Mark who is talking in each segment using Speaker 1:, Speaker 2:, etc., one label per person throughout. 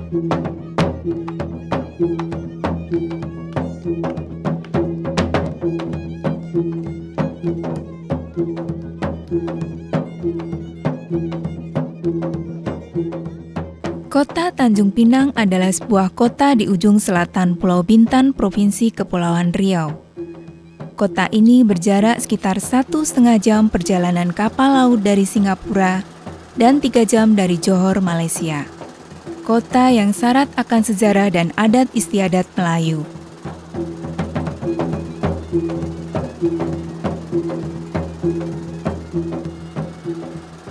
Speaker 1: Kota Tanjung Pinang adalah sebuah kota di ujung selatan Pulau Bintan, Provinsi Kepulauan Riau. Kota ini berjarak sekitar 1,5 jam perjalanan kapal laut dari Singapura dan 3 jam dari Johor, Malaysia. Kota yang syarat akan sejarah dan adat istiadat Melayu.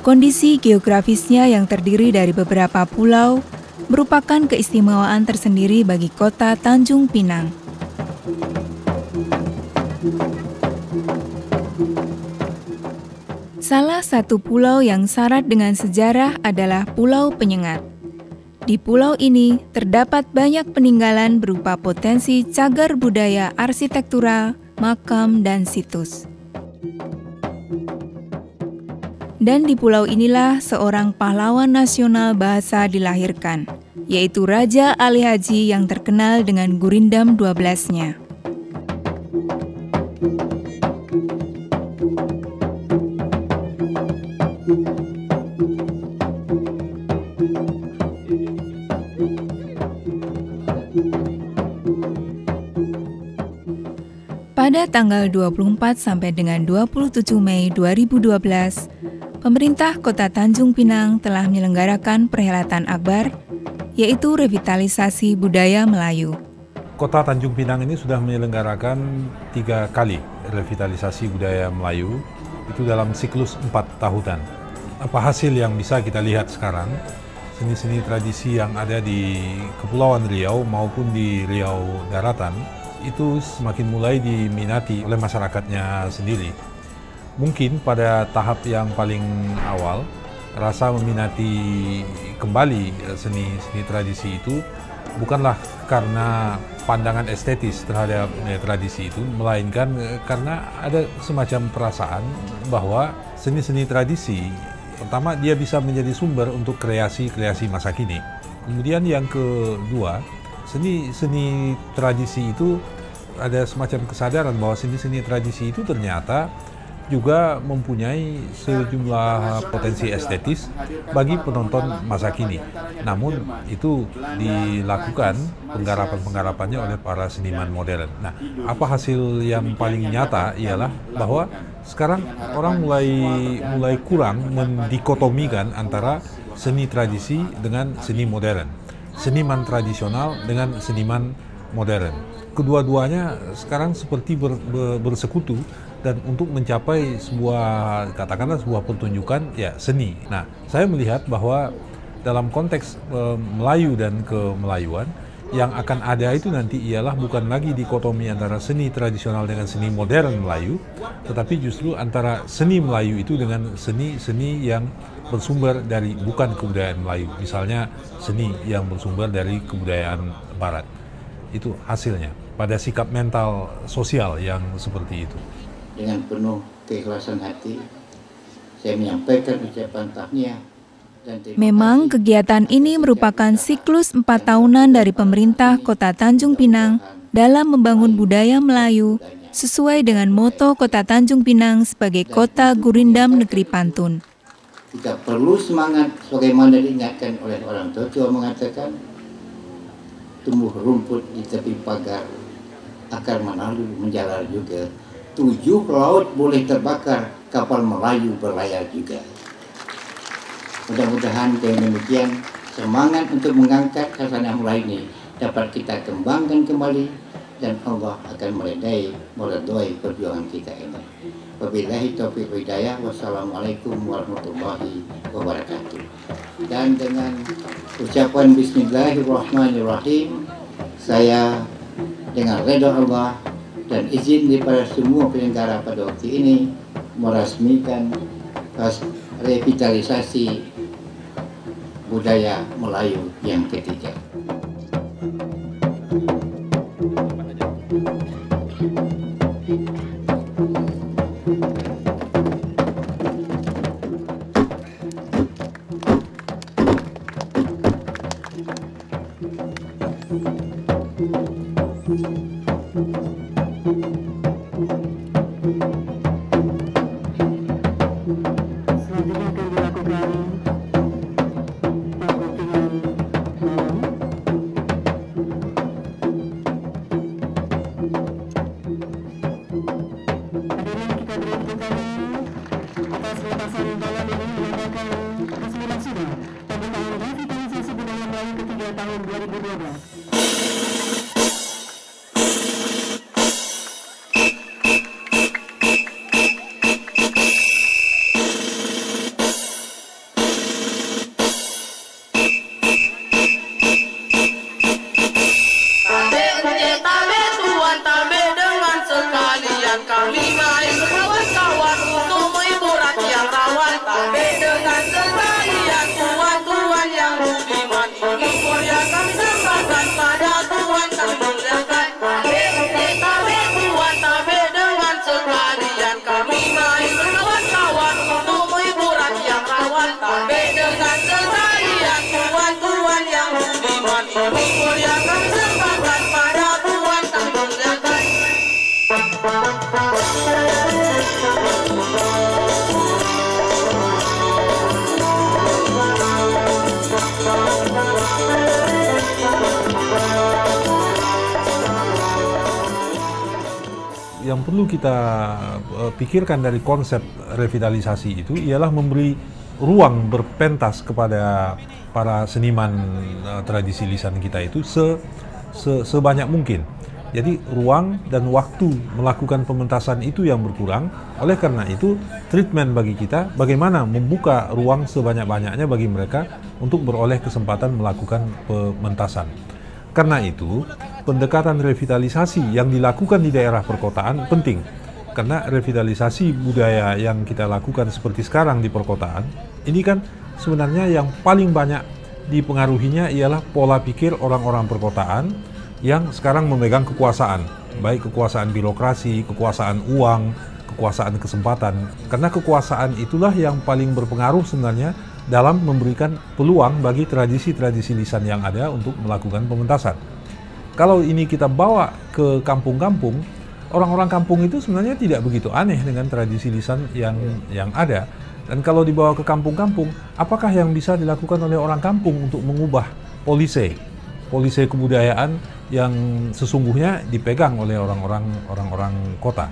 Speaker 1: Kondisi geografisnya yang terdiri dari beberapa pulau merupakan keistimewaan tersendiri bagi kota Tanjung Pinang. Salah satu pulau yang syarat dengan sejarah adalah Pulau Penyengat. Di pulau ini terdapat banyak peninggalan berupa potensi cagar budaya arsitektural, makam, dan situs. Dan di pulau inilah seorang pahlawan nasional bahasa dilahirkan, yaitu Raja Ali Haji yang terkenal dengan Gurindam 12-nya. Pada tanggal 24 sampai dengan 27 Mei 2012, pemerintah Kota Tanjung Pinang telah menyelenggarakan perhelatan akbar, yaitu revitalisasi budaya Melayu.
Speaker 2: Kota Tanjung Pinang ini sudah menyelenggarakan 3 kali revitalisasi budaya Melayu, itu dalam siklus 4 tahunan. Apa hasil yang bisa kita lihat sekarang? Seni-seni tradisi yang ada di Kepulauan Riau maupun di Riau Daratan, itu semakin mulai diminati oleh masyarakatnya sendiri. Mungkin pada tahap yang paling awal, rasa meminati kembali seni tradisi itu bukanlah karena pandangan estetis terhadap tradisi itu, melainkan karena ada semacam perasaan bahwa seni-seni tradisi, pertama dia bisa menjadi sumber untuk kreasi-kreasi masa kini. Kemudian yang kedua, seni tradisi itu ada semacam kesadaran bahwa seni-seni tradisi itu ternyata juga mempunyai sejumlah potensi estetis bagi penonton masa kini. Namun itu dilakukan penggarapan-penggarapannya oleh para seniman modern. Nah, apa hasil yang paling nyata ialah bahwa sekarang orang mulai kurang mendikotomikan antara seni tradisi dengan seni modern, seniman tradisional dengan seniman modern. Kedua-duanya sekarang seperti bersekutu dan untuk mencapai sebuah pertunjukan ya seni. Nah, saya melihat bahwa dalam konteks Melayu dan kemelayuan yang akan ada itu nanti ialah bukan lagi dikotomi antara seni tradisional dengan seni modern Melayu, tetapi justru antara seni Melayu itu dengan seni-seni yang bersumber dari bukan kebudayaan Melayu, misalnya seni yang bersumber dari kebudayaan Barat. Itu hasilnya pada sikap mental sosial yang seperti itu.
Speaker 3: Dengan penuh keikhlasan hati, saya menyampaikan ucapan tahniah.
Speaker 1: Memang kegiatan ini merupakan siklus 4 tahunan dari pemerintah Kota Tanjung Pinang dalam membangun budaya Melayu sesuai dengan moto Kota Tanjung Pinang sebagai Kota Gurindam Negeri Pantun.
Speaker 3: Kita perlu semangat sebagaimana diingatkan oleh orang tua mengatakan, tumbuh rumput di tepi pagar, akar menalu menjalar juga. 7 laut boleh terbakar, kapal Melayu berlayar juga. Mudah-mudahan dengan demikian semangat untuk mengangkat khasanah Melayu ini dapat kita kembangkan kembali dan Allah akan meredai perjuangan kita ini. Wabillahi taufiq hidayah. Wassalamualaikum warahmatullahi wabarakatuh. Dan dengan ucapan Bismillahirrahmanirrahim, saya dengan redha Allah dan izin daripada semua penyelenggara pada waktu ini meresmikan revitalisasi budaya Melayu yang ketiga.
Speaker 4: tahun 2012.
Speaker 2: Yang perlu kita pikirkan dari konsep revitalisasi itu ialah memberi ruang berpentas kepada para seniman tradisi lisan kita itu sebanyak mungkin. Jadi ruang dan waktu melakukan pementasan itu yang berkurang. Oleh karena itu, treatment bagi kita bagaimana membuka ruang sebanyak-banyaknya bagi mereka untuk beroleh kesempatan melakukan pementasan. Karena itu, pendekatan revitalisasi yang dilakukan di daerah perkotaan penting. Karena revitalisasi budaya yang kita lakukan seperti sekarang di perkotaan, ini kan sebenarnya yang paling banyak dipengaruhinya ialah pola pikir orang-orang perkotaan yang sekarang memegang kekuasaan. Baik kekuasaan birokrasi, kekuasaan uang, kekuasaan kesempatan. Karena kekuasaan itulah yang paling berpengaruh sebenarnya dalam memberikan peluang bagi tradisi-tradisi lisan yang ada untuk melakukan pementasan. Kalau ini kita bawa ke kampung-kampung, orang-orang kampung itu sebenarnya tidak begitu aneh dengan tradisi lisan yang ada. Dan kalau dibawa ke kampung-kampung, apakah yang bisa dilakukan oleh orang kampung untuk mengubah polisi kebudayaan yang sesungguhnya dipegang oleh orang-orang kota?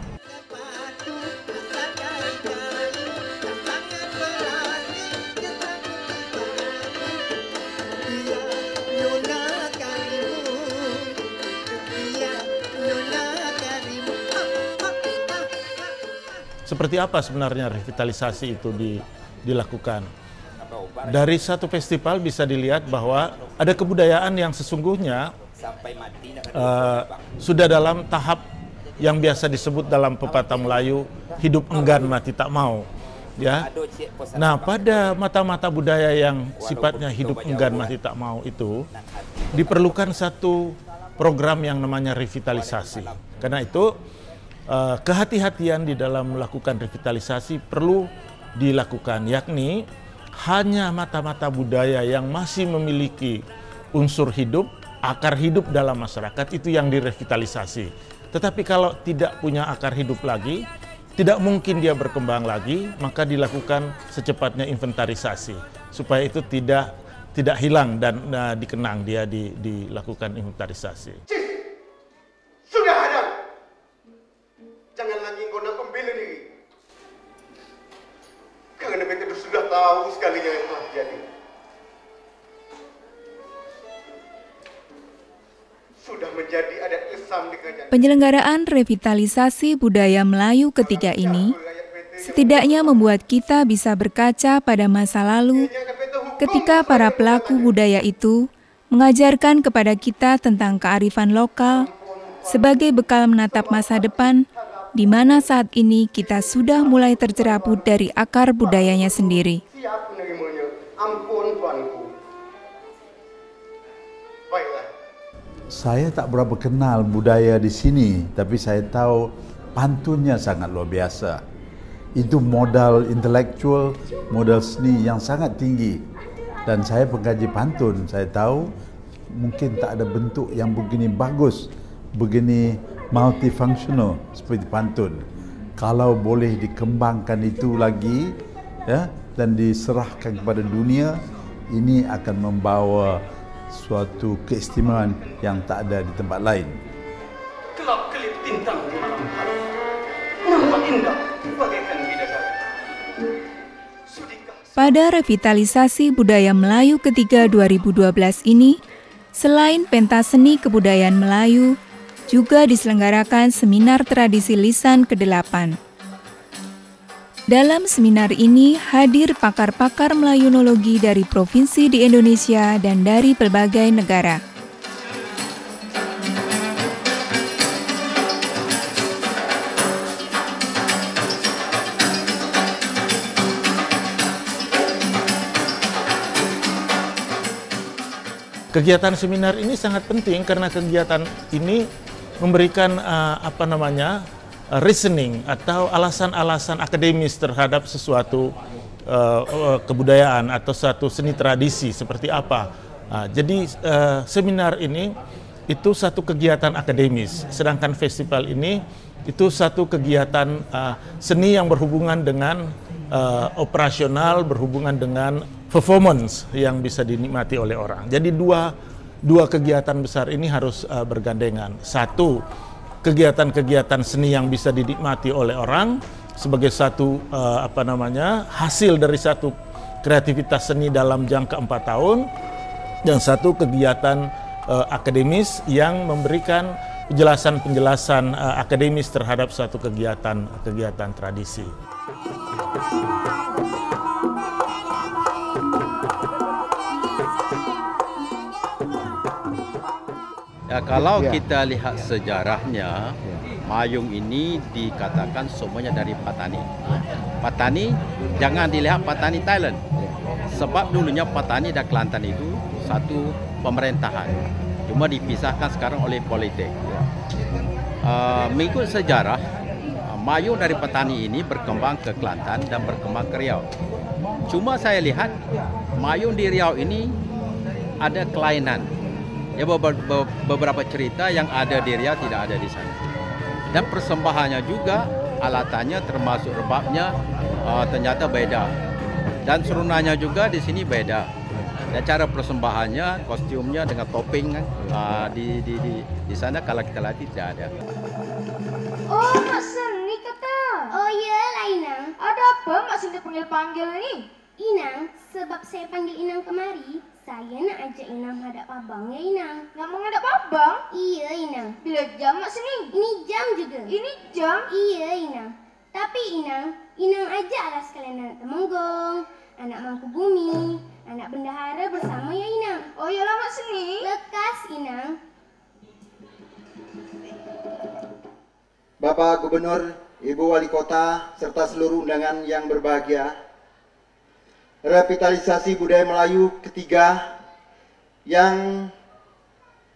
Speaker 5: Seperti apa sebenarnya revitalisasi itu dilakukan? Dari satu festival bisa dilihat bahwa ada kebudayaan yang sesungguhnya sudah dalam tahap yang biasa disebut dalam pepatah Melayu, hidup enggan mati tak mau. Ya. Nah, pada mata-mata budaya yang sifatnya hidup enggan mati tak mau itu diperlukan satu program yang namanya revitalisasi. Karena itu kehati-hatian di dalam melakukan revitalisasi perlu dilakukan, yakni hanya mata-mata budaya yang masih memiliki unsur hidup, akar hidup dalam masyarakat itu yang direvitalisasi. Tetapi kalau tidak punya akar hidup lagi, tidak mungkin dia berkembang lagi, maka dilakukan secepatnya inventarisasi supaya itu tidak hilang dan dikenang dia dilakukan inventarisasi.
Speaker 6: Sudah ada. Jangan lagi kau nak membela diri. Karena kita sudah tahu sekalinya yang telah terjadi. Sudah menjadi adat Islam di kerajaan.
Speaker 1: Penyelenggaraan revitalisasi budaya Melayu ketiga ini setidaknya membuat kita bisa berkaca pada masa lalu ketika para pelaku budaya itu mengajarkan kepada kita tentang kearifan lokal sebagai bekal menatap masa depan, di mana saat ini kita sudah mulai tercerabut dari akar budayanya sendiri.
Speaker 6: Siap menerimanya. Ampun tuanku. Baiklah.
Speaker 7: Saya tak berapa kenal budaya di sini, tapi saya tahu pantunnya sangat luar biasa. Itu modal intelektual, modal seni yang sangat tinggi. Dan saya pengkaji pantun, saya tahu mungkin tak ada bentuk yang begini bagus, begini multifunctional seperti pantun. Kalau boleh dikembangkan itu lagi, ya, dan diserahkan kepada dunia, ini akan membawa suatu keistimewaan yang tak ada di tempat lain.
Speaker 6: Kelap-kelip bintang di malam hari, nampak indah bagaikan bidadari.
Speaker 1: Pada revitalisasi budaya Melayu ketiga 2012 ini, selain pentas seni kebudayaan Melayu, juga diselenggarakan seminar tradisi lisan ke-8. Dalam seminar ini hadir pakar-pakar Melayunologi dari provinsi di Indonesia dan dari berbagai negara.
Speaker 5: Kegiatan seminar ini sangat penting karena kegiatan ini memberikan reasoning atau alasan-alasan akademis terhadap sesuatu kebudayaan atau suatu seni tradisi seperti apa. Jadi seminar ini itu satu kegiatan akademis, sedangkan festival ini itu satu kegiatan seni yang berhubungan dengan operasional, berhubungan dengan performance yang bisa dinikmati oleh orang. Jadi dua kegiatan besar ini harus bergandengan. Satu, kegiatan-kegiatan seni yang bisa dinikmati oleh orang sebagai satu hasil dari satu kreativitas seni dalam jangka 4 tahun, dan satu kegiatan akademis yang memberikan penjelasan-penjelasan akademis terhadap suatu kegiatan tradisi.
Speaker 8: Ya, kalau kita lihat sejarahnya, Mayung ini dikatakan semuanya dari Patani. Patani, jangan dilihat Patani Thailand. Sebab dulunya Patani dan Kelantan itu satu pemerintahan. Cuma dipisahkan sekarang oleh politik. Mengikut sejarah, Mayung dari Patani ini berkembang ke Kelantan dan berkembang ke Riau. Cuma saya lihat Mayung di Riau ini ada kelainan. Ya, beberapa cerita yang ada di Riau tidak ada di sana. Dan persembahannya juga, alatannya termasuk rebabnya ternyata beda. Dan serunanya juga di sini beda. Dan cara persembahannya, kostumnya dengan topping di sana kalau kita latih tidak ada.
Speaker 4: Oh, Mak Seni kata.
Speaker 9: Oh iyalah Inang.
Speaker 4: Ada apa Mak Seni panggil-panggil ini?
Speaker 9: Inang, sebab saya panggil Inang kemari, saya nak ajak Inang hadap abang ya Inang.
Speaker 4: Nak menghadap abang?
Speaker 9: Iya Inang.
Speaker 4: Bila jam Mak Seni?
Speaker 9: Ini jam juga.
Speaker 4: Ini jam?
Speaker 9: Iya Inang. Tapi Inang ajaklah sekalian anak Temenggong, anak Mangkubumi, anak Bendahara bersama ya Inang.
Speaker 4: Oh iyalah Mak Seni.
Speaker 9: Lekas Inang.
Speaker 6: Bapak Gubernur, Ibu Wali Kota, serta seluruh undangan yang berbahagia, revitalisasi budaya Melayu ketiga yang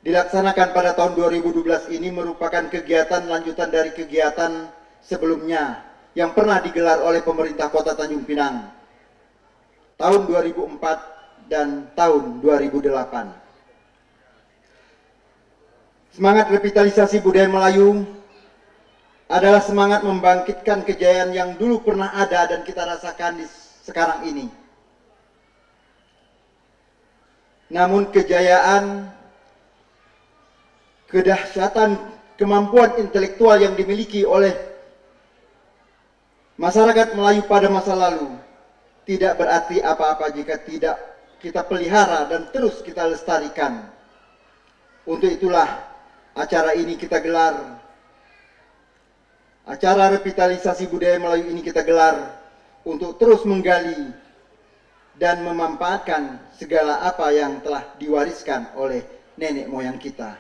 Speaker 6: dilaksanakan pada tahun 2012 ini merupakan kegiatan lanjutan dari kegiatan sebelumnya yang pernah digelar oleh pemerintah Kota Tanjung Pinang tahun 2004 dan tahun 2008. Semangat revitalisasi budaya Melayu adalah semangat membangkitkan kejayaan yang dulu pernah ada dan kita rasakan di sekarang ini. Namun kejayaan, kedahsyatan, kemampuan intelektual yang dimiliki oleh masyarakat Melayu pada masa lalu tidak berarti apa-apa jika tidak kita pelihara dan terus kita lestarikan. Untuk itulah acara ini kita gelar. Acara revitalisasi budaya Melayu ini kita gelar untuk terus menggali dan memanfaatkan segala apa yang telah diwariskan oleh nenek moyang kita.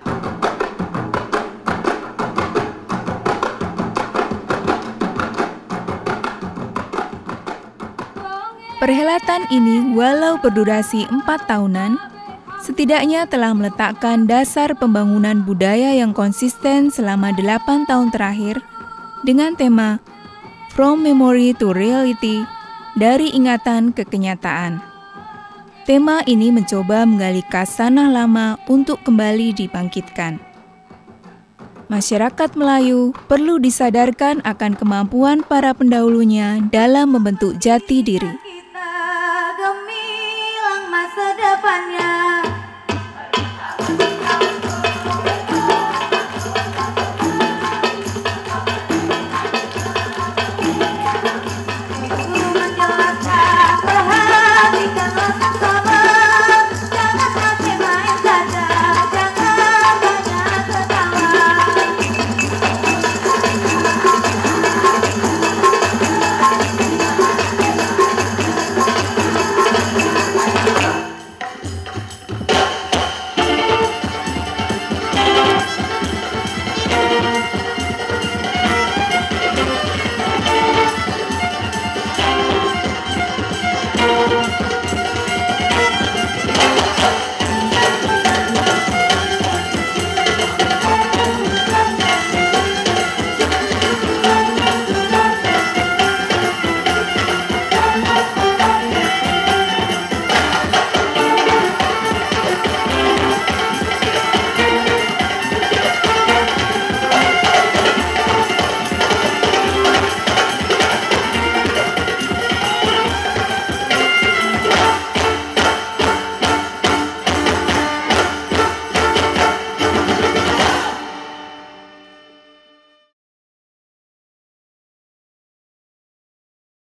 Speaker 1: Perhelatan ini walau berdurasi 4 tahunan, setidaknya telah meletakkan dasar pembangunan budaya yang konsisten selama 8 tahun terakhir dengan tema From Memory to Reality, dari ingatan ke kenyataan. Tema ini mencoba menggali kasanah lama untuk kembali dibangkitkan. Masyarakat Melayu perlu disadarkan akan kemampuan para pendahulunya dalam membentuk jati diri.
Speaker 10: Kita gemilang masa depannya.